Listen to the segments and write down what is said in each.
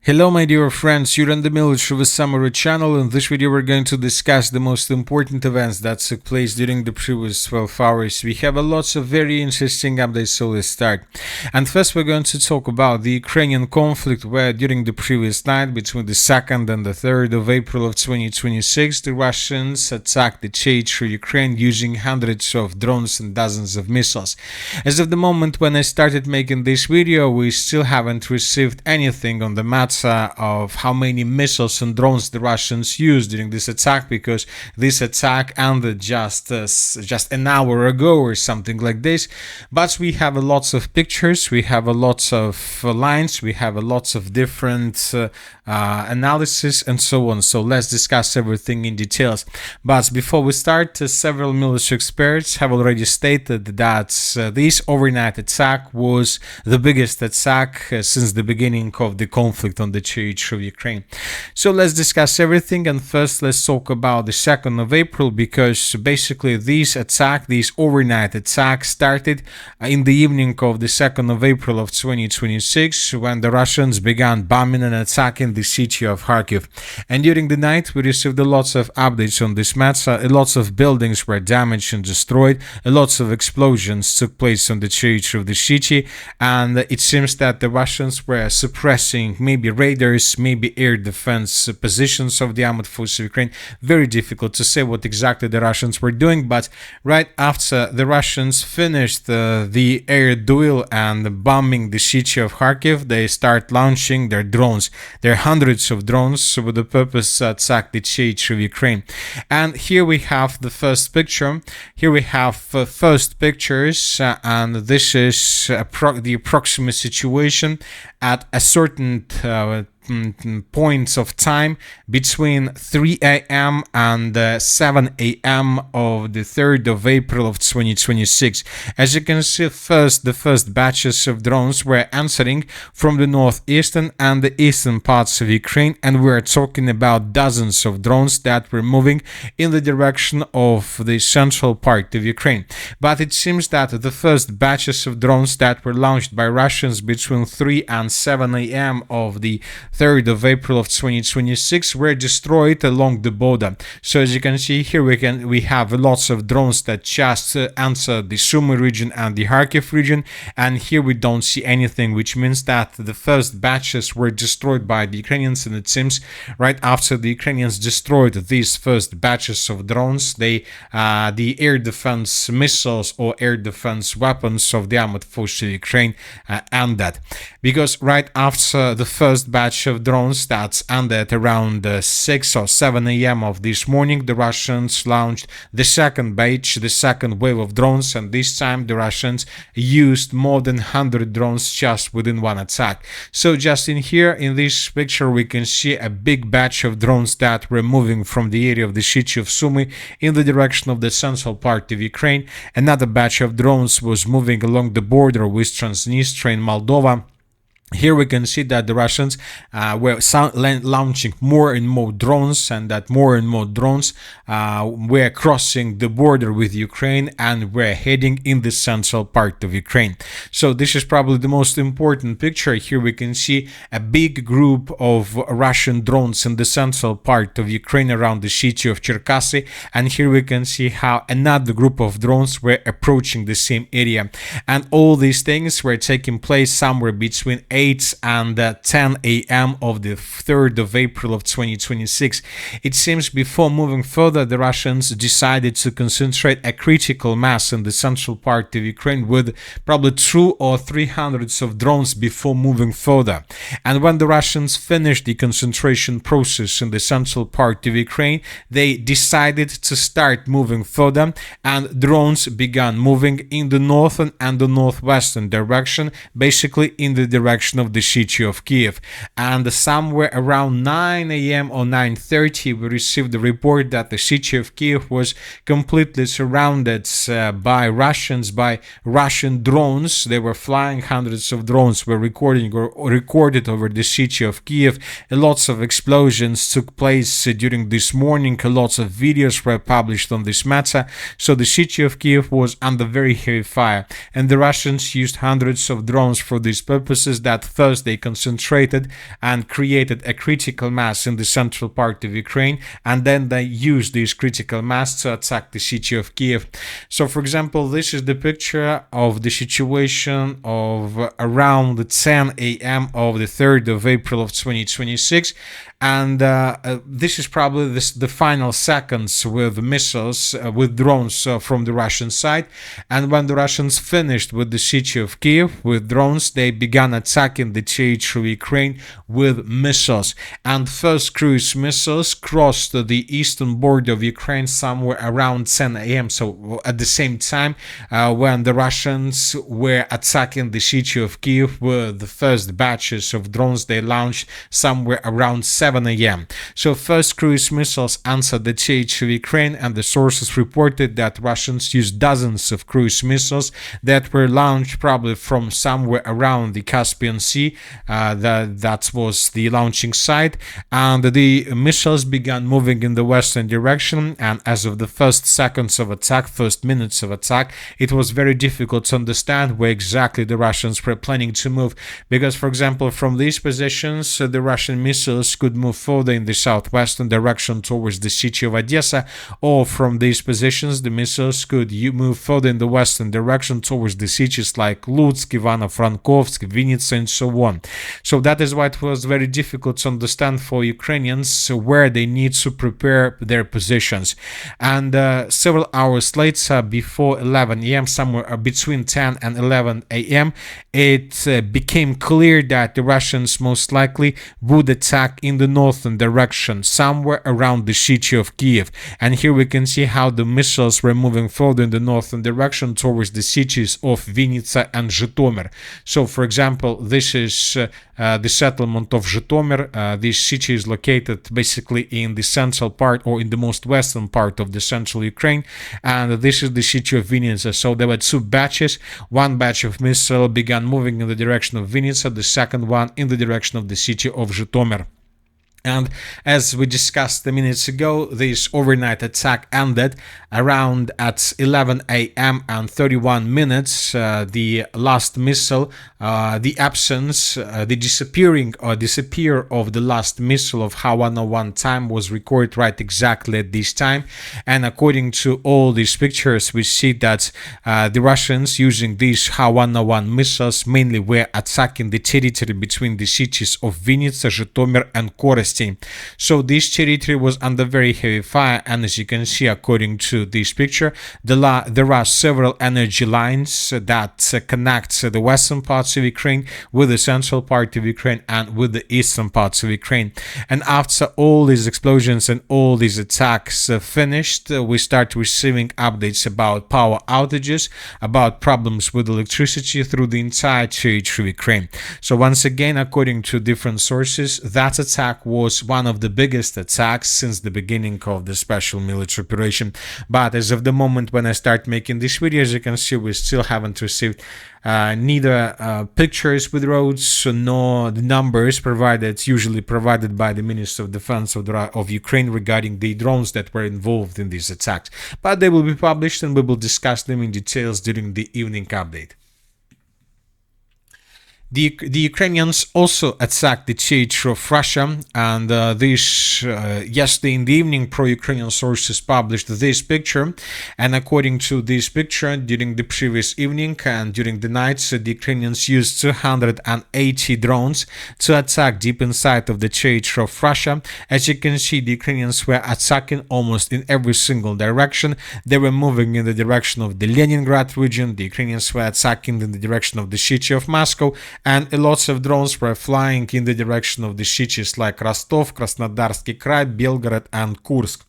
Hello my dear friends, you're on the Military Summary channel. In this video we're going to discuss the most important events that took place during the previous 12 hours. We have a lots of very interesting updates, so let's start. And first we're going to talk about the Ukrainian conflict, where during the previous night between the 2nd and the 3rd of April of 2026 the Russians attacked the territory of Ukraine using hundreds of drones and dozens of missiles. As of the moment when I started making this video, we still haven't received anything on the matter of how many missiles and drones the Russians used during this attack, because this attack ended just an hour ago or something like this. But we have a lots of pictures, we have a lots of lines, we have a lots of different analysis and so on. So let's discuss everything in details. But before we start, several military experts have already stated that this overnight attack was the biggest attack since the beginning of the conflict on the territory of Ukraine. So let's discuss everything, and first let's talk about the 2nd of April, because basically this overnight attack started in the evening of the 2nd of April of 2026, when the Russians began bombing and attacking the city of Kharkiv. And during the night we received a lots of updates on this matter. Lots of buildings were damaged and destroyed, lots of explosions took place on the territory of the city, and it seems that the Russians were suppressing maybe raiders, maybe air defense positions of the armed forces of Ukraine. Very difficult to say what exactly the Russians were doing, but right after the Russians finished the air duel and bombing the city of Kharkiv, they start launching their drones, their hundreds of drones, with the purpose to attack the territory of Ukraine. And here we have the first picture. Here we have first pictures, and this is the approximate situation at a certain points of time between 3 a.m. and 7 a.m. of the 3rd of April of 2026. As you can see, the first batches of drones were answering from the northeastern and the eastern parts of Ukraine, and we're talking about dozens of drones that were moving in the direction of the central part of Ukraine. But it seems that the first batches of drones that were launched by Russians between 3 and 7 a.m. of the 3rd of April of 2026 were destroyed along the border. So as you can see here, we have lots of drones that just answer the Sumy region and the Kharkiv region, and here we don't see anything, which means that the first batches were destroyed by the Ukrainians. And it seems right after the Ukrainians destroyed these first batches of drones, the air defense missiles or air defense weapons of the armed forces of Ukraine ended, because right after the first batch of drones that ended around 6 or 7 a.m. of this morning, the Russians launched the second batch, the second wave of drones, and this time the Russians used more than 100 drones just within one attack. So just in here in this picture we can see a big batch of drones that were moving from the area of the city of Sumy in the direction of the central part of Ukraine. Another batch of drones was moving along the border with Transnistria and Moldova. Here we can see that the Russians were launching more and more drones, and that more and more drones were crossing the border with Ukraine and were heading in the central part of Ukraine. So this is probably the most important picture. Here we can see a big group of Russian drones in the central part of Ukraine around the city of Cherkasy, and here we can see how another group of drones were approaching the same area. And all these things were taking place somewhere between 8 and 10 a.m. of the 3rd of April of 2026. It seems before moving further, the Russians decided to concentrate a critical mass in the central part of Ukraine with probably 200 or 300 of drones before moving further. And when the Russians finished the concentration process in the central part of Ukraine, they decided to start moving further, and drones began moving in the northern and the northwestern direction, basically in the direction of the city of Kiev. And somewhere around 9 a.m. or 9:30 we received the report that the city of Kiev was completely surrounded by Russians, by Russian drones. They were flying, hundreds of drones were recorded over the city of Kiev. Lots of explosions took place during this morning. Lots of videos were published on this matter. So the city of Kiev was under very heavy fire, and the Russians used hundreds of drones for these purposes that that first they concentrated and created a critical mass in the central part of Ukraine, and then they used this critical mass to attack the city of Kiev. So, for example, this is the picture of the situation of around 10 a.m. of the 3rd of April of 2026. And this is probably the final seconds with missiles, with drones from the Russian side. And when the Russians finished with the city of Kiev with drones, they began attacking the territory of Ukraine with missiles. And first cruise missiles crossed the eastern border of Ukraine somewhere around 10 a.m. So at the same time when the Russians were attacking the city of Kiev with the first batches of drones they launched somewhere around 7 a.m. So first cruise missiles answered the territory of Ukraine, and the sources reported that Russians used dozens of cruise missiles that were launched probably from somewhere around the Caspian Sea. That was the launching site, and the missiles began moving in the western direction. And as of the first seconds of attack, first minutes of attack, it was very difficult to understand where exactly the Russians were planning to move, because, for example, from these positions the Russian missiles could move further in the southwestern direction towards the city of Odessa, or from these positions the missiles could move further in the western direction towards the cities like Lutsk, Ivano-Frankovsk, Vinnytsia, and so on. So that is why it was very difficult to understand for Ukrainians where they need to prepare their positions. And several hours later, before 11 a.m., somewhere between 10 and 11 a.m., it became clear that the Russians most likely would attack in the northern direction, somewhere around the city of Kiev. And here we can see how the missiles were moving further in the northern direction towards the cities of Vinnytsia and Zhytomyr. So, for example, this is the settlement of Zhytomyr. This city is located basically in the central part, or in the most western part of the central Ukraine, and this is the city of Vinnytsia. So there were two batches. One batch of missile began moving in the direction of Vinnytsia, the second one in the direction of the city of Zhytomyr. And as we discussed minutes ago, this overnight attack ended around at 11 a.m. and 31 minutes. The last missile, the absence, the disappear of the last missile of Ha-101 time was recorded right exactly at this time. And according to all these pictures, we see that the Russians using these Ha-101 missiles mainly were attacking the territory between the cities of Vinnytsia, Zhytomyr, and Korosty. So this territory was under very heavy fire, and as you can see, according to this picture, there are several energy lines that connect the western parts of Ukraine with the central part of Ukraine and with the eastern parts of Ukraine. And after all these explosions and all these attacks finished, we start receiving updates about power outages, about problems with electricity through the entire territory of Ukraine. So once again, according to different sources, that attack was one of the biggest attacks since the beginning of the special military operation. But as of the moment when I start making this video, as you can see, we still haven't received neither pictures with roads nor the numbers usually provided by the Minister of Defense of Ukraine regarding the drones that were involved in these attacks. But they will be published, and we will discuss them in details during the evening update. The Ukrainians also attacked the territory of Russia, and yesterday in the evening, pro-Ukrainian sources published this picture. And according to this picture, during the previous evening and during the night, the Ukrainians used 280 drones to attack deep inside of the territory of Russia. As you can see, the Ukrainians were attacking almost in every single direction. They were moving in the direction of the Leningrad region. The Ukrainians were attacking in the direction of the city of Moscow, and lots of drones were flying in the direction of the cities like Rostov, Krasnodarsky Krai, Belgorod, and Kursk.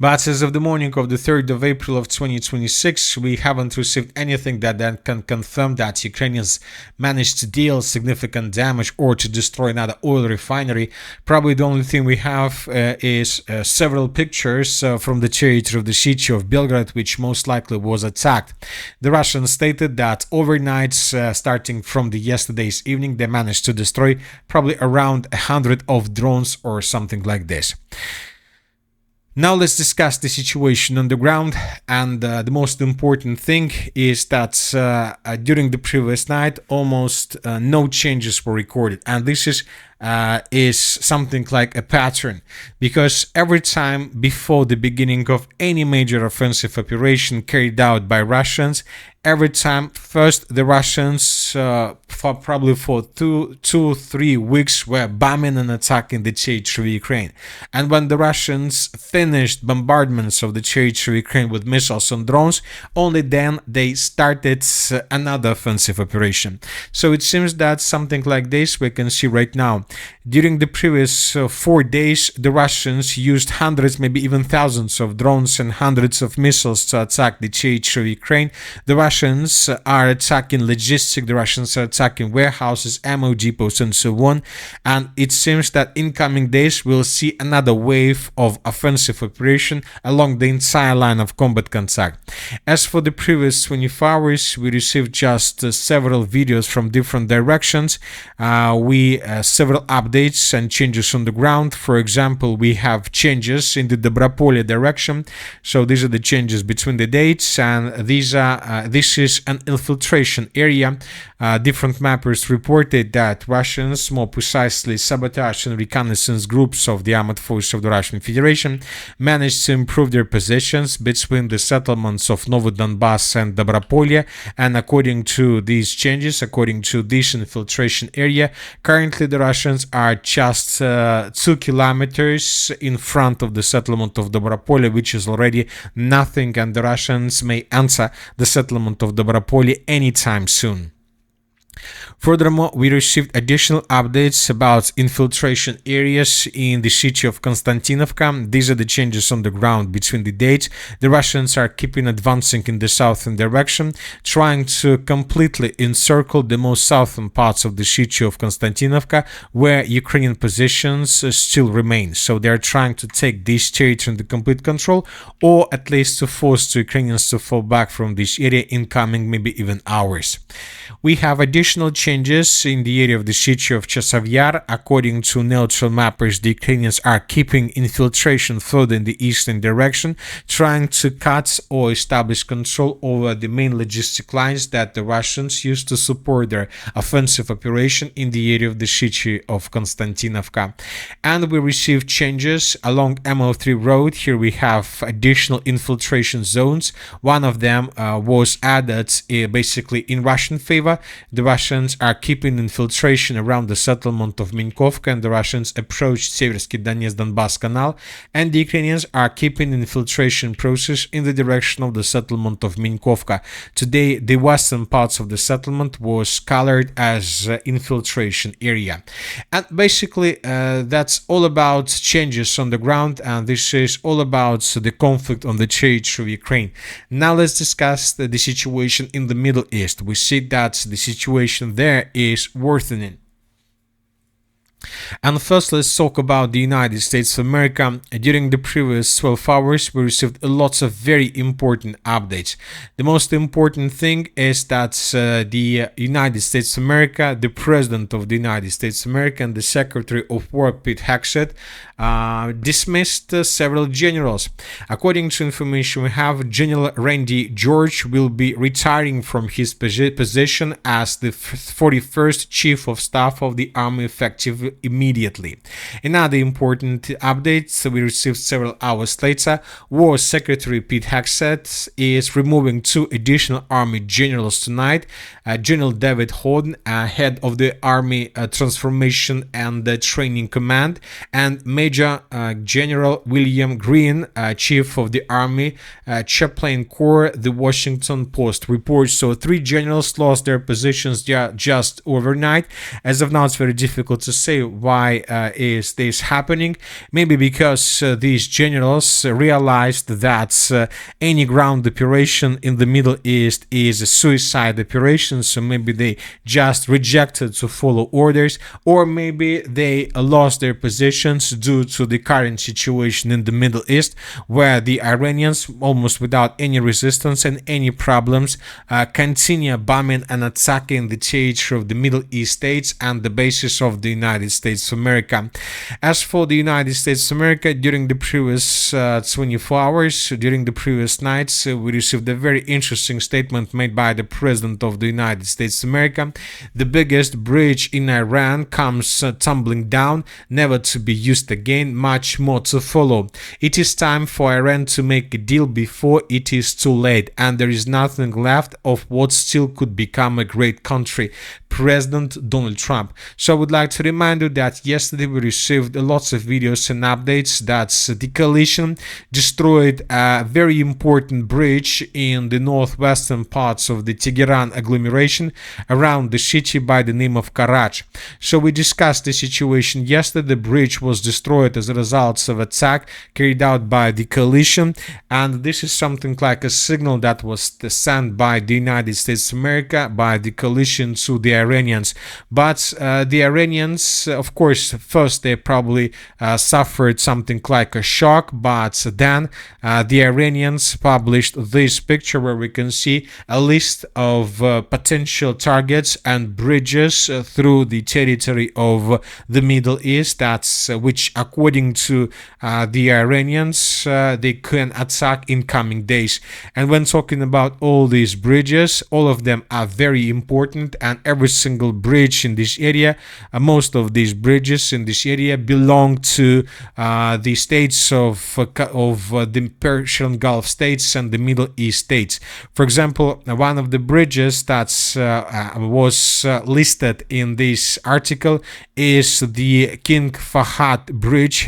But as of the morning of the 3rd of April of 2026, we haven't received anything that then can confirm that Ukrainians managed to deal significant damage or to destroy another oil refinery. Probably the only thing we have is several pictures from the territory of the city of Belgorod, which most likely was attacked. The Russians stated that overnight, starting from the yesterday's evening, they managed to destroy probably around 100 of drones or something like this. Now let's discuss the situation on the ground, and the most important thing is that during the previous night almost no changes were recorded, and this is something like a pattern, because every time before the beginning of any major offensive operation carried out by Russians, every time first the Russians for probably for 3 weeks were bombing and attacking the territory of Ukraine, and when the Russians finished bombardments of the territory of Ukraine with missiles and drones, only then they started another offensive operation. So it seems that something like this we can see right now. During the previous 4 days, the Russians used hundreds, maybe even thousands of drones and hundreds of missiles to attack the territory of Ukraine. The Russians are attacking logistics, the Russians are attacking warehouses, ammo depots, and so on. And it seems that in coming days we'll see another wave of offensive operation along the entire line of combat contact. As for the previous 24 hours, we received just several videos from different directions. Several updates and changes on the ground. For example, we have changes in the Dobropolye direction. So these are the changes between the dates, and this is an infiltration area. Different mappers reported that Russians, more precisely sabotage and reconnaissance groups of the armed forces of the Russian Federation, managed to improve their positions between the settlements of Novodonbass and Dobropolye. And according to these changes, according to this infiltration area, currently the Russians are just 2 kilometers in front of the settlement of Dobropolye, which is already nothing, and the Russians may enter the settlement of Dobropolye anytime soon. Furthermore, we received additional updates about infiltration areas in the city of Konstantinovka. These are the changes on the ground between the dates. The Russians are keeping advancing in the southern direction, trying to completely encircle the most southern parts of the city of Konstantinovka, where Ukrainian positions still remain. So they are trying to take this territory under complete control, or at least to force the Ukrainians to fall back from this area in coming maybe even hours. We have additional changes in the area of the city of Chasiv Yar. According to neutral mappers, the Ukrainians are keeping infiltration further in the eastern direction, trying to cut or establish control over the main logistic lines that the Russians use to support their offensive operation in the area of the city of Konstantinovka. And we received changes along MO3 road. Here we have additional infiltration zones. One of them was added basically in Russian favor. The Russians are keeping infiltration around the settlement of Minkovka, and the Russians approached Seversky Donetsk-Donbass Canal, and the Ukrainians are keeping infiltration process in the direction of the settlement of Minkovka. Today, the western parts of the settlement was colored as infiltration area. And basically, that's all about changes on the ground, and this is all about the conflict on the territory of Ukraine. Now let's discuss the situation in the Middle East. We see that the situation there is worsening. And first, let's talk about the United States of America. During the previous 12 hours, we received lots of very important updates. The most important thing is that the United States of America, the President of the United States of America, and the Secretary of War, Pete Hegseth, dismissed several generals. According to information we have, General Randy George will be retiring from his position as the 41st Chief of Staff of the Army, effective immediately. Another important update we received several hours later: War Secretary Pete Hegseth is removing 2 additional Army generals tonight. General David Horton, head of the Army Transformation and Training Command, and Major General William Green, Chief of the Army Chaplain Corps, the Washington Post reports. So 3 generals lost their positions just overnight. As of now, it's very difficult to say why is this happening. Maybe because these generals realized that any ground operation in the Middle East is a suicide operation, so maybe they just rejected to follow orders, or maybe they lost their positions due to the current situation in the Middle East, where the Iranians, almost without any resistance and any problems, continue bombing and attacking the territory of the Middle East states and the bases of the United States of America. As for the United States of America, during the previous 24 hours, during the previous nights, we received a very interesting statement made by the President of the United States of America. The biggest bridge in Iran comes tumbling down, never to be used again, much more to follow. It is time for Iran to make a deal before it is too late, and there is nothing left of what still could become a great country. President Donald Trump. So I would like to remind you that yesterday we received lots of videos and updates that the coalition destroyed a very important bridge in the northwestern parts of the Tehran agglomeration around the city by the name of Karaj. So we discussed the situation yesterday. The bridge was destroyed as a result of attack carried out by the coalition, and this is something like a signal that was sent by the United States of America, by the coalition to the Iranians. But the Iranians, of course, first they probably suffered something like a shock, but then the Iranians published this picture where we can see a list of potential targets and bridges through the territory of the Middle East, that's which according to the Iranians they can attack in coming days. And when talking about all these bridges, all of them are very important, and every single bridge in this area, most of these bridges in this area belong to the states of the Persian Gulf states and the Middle East states. For example, one of the bridges that was listed in this article is the King Fahd Bridge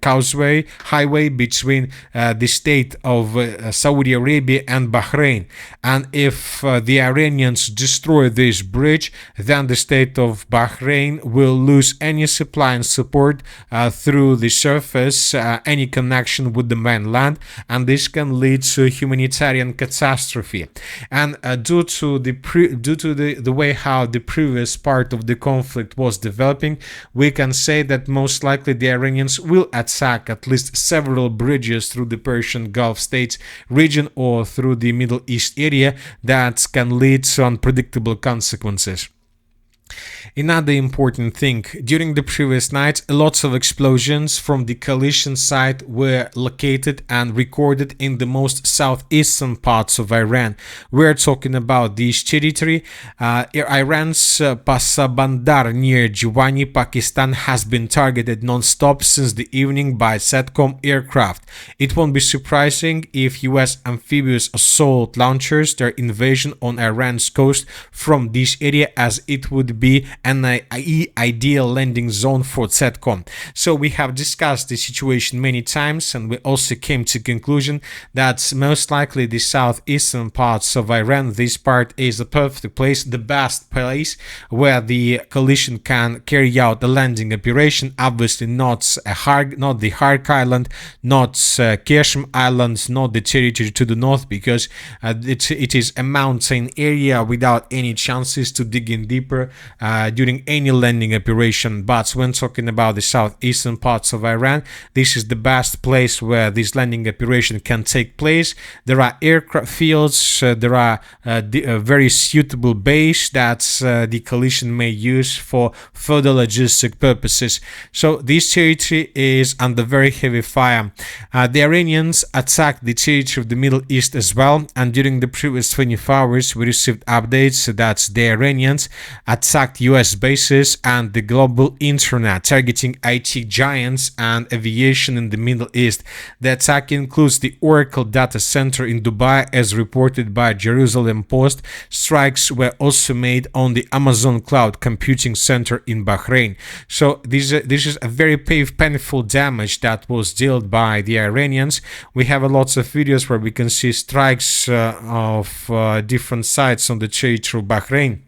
causeway highway between the state of Saudi Arabia and Bahrain. And if the Iranians destroy this bridge, then the state of Bahrain will lose any supply and support through the surface, any connection with the mainland, and this can lead to humanitarian catastrophe. And due to the way how the previous part of the conflict was developing, we can say that most likely the Iranians will attack at least several bridges through the Persian Gulf states region or through the Middle East area that can lead to unpredictable consequences. Another important thing, during the previous night, lots of explosions from the coalition side were located and recorded in the most southeastern parts of Iran. We're talking about this territory. Iran's Pasabandar near Jiwani, Pakistan, has been targeted non-stop since the evening by SATCOM aircraft. It won't be surprising if US amphibious assault launchers their invasion on Iran's coast from this area, as it would be an ideal landing zone for SATCOM. So we have discussed the situation many times, and we also came to conclusion that most likely the southeastern parts of Iran, this part is the perfect place, the best place where the coalition can carry out the landing operation. Obviously not the Hark Island, not Keshem Island, not the territory to the north, because it is a mountain area without any chances to dig in deeper during any landing operation. But when talking about the southeastern parts of Iran, this is the best place where this landing operation can take place. There are aircraft fields, there are very suitable base that the coalition may use for further logistic purposes. So this territory is under very heavy fire. The Iranians attacked the territory of the Middle East as well, and during the previous 24 hours we received updates that the Iranians attacked US bases and the global internet, targeting IT giants and aviation in the Middle East. The attack includes the Oracle data center in Dubai, as reported by Jerusalem Post. Strikes were also made on the Amazon Cloud Computing Center in Bahrain. So this is a very painful damage that was dealt by the Iranians. We have lots of videos where we can see strikes of different sites on the territory of Bahrain.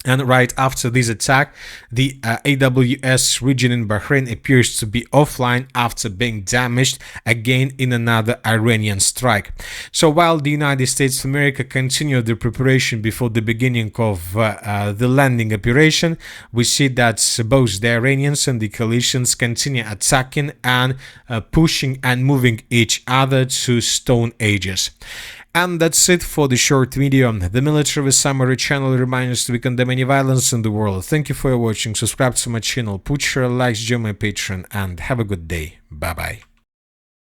And right after this attack, the AWS region in Bahrain appears to be offline after being damaged again in another Iranian strike. So while the United States of America continued the preparation before the beginning of the landing operation, we see that both the Iranians and the coalitions continue attacking and pushing and moving each other to stone ages. And that's it for the short video. The Military Summary channel reminds us to condemn any violence in the world. Thank you for watching, subscribe to my channel, put your likes, join my Patreon, and have a good day. Bye bye.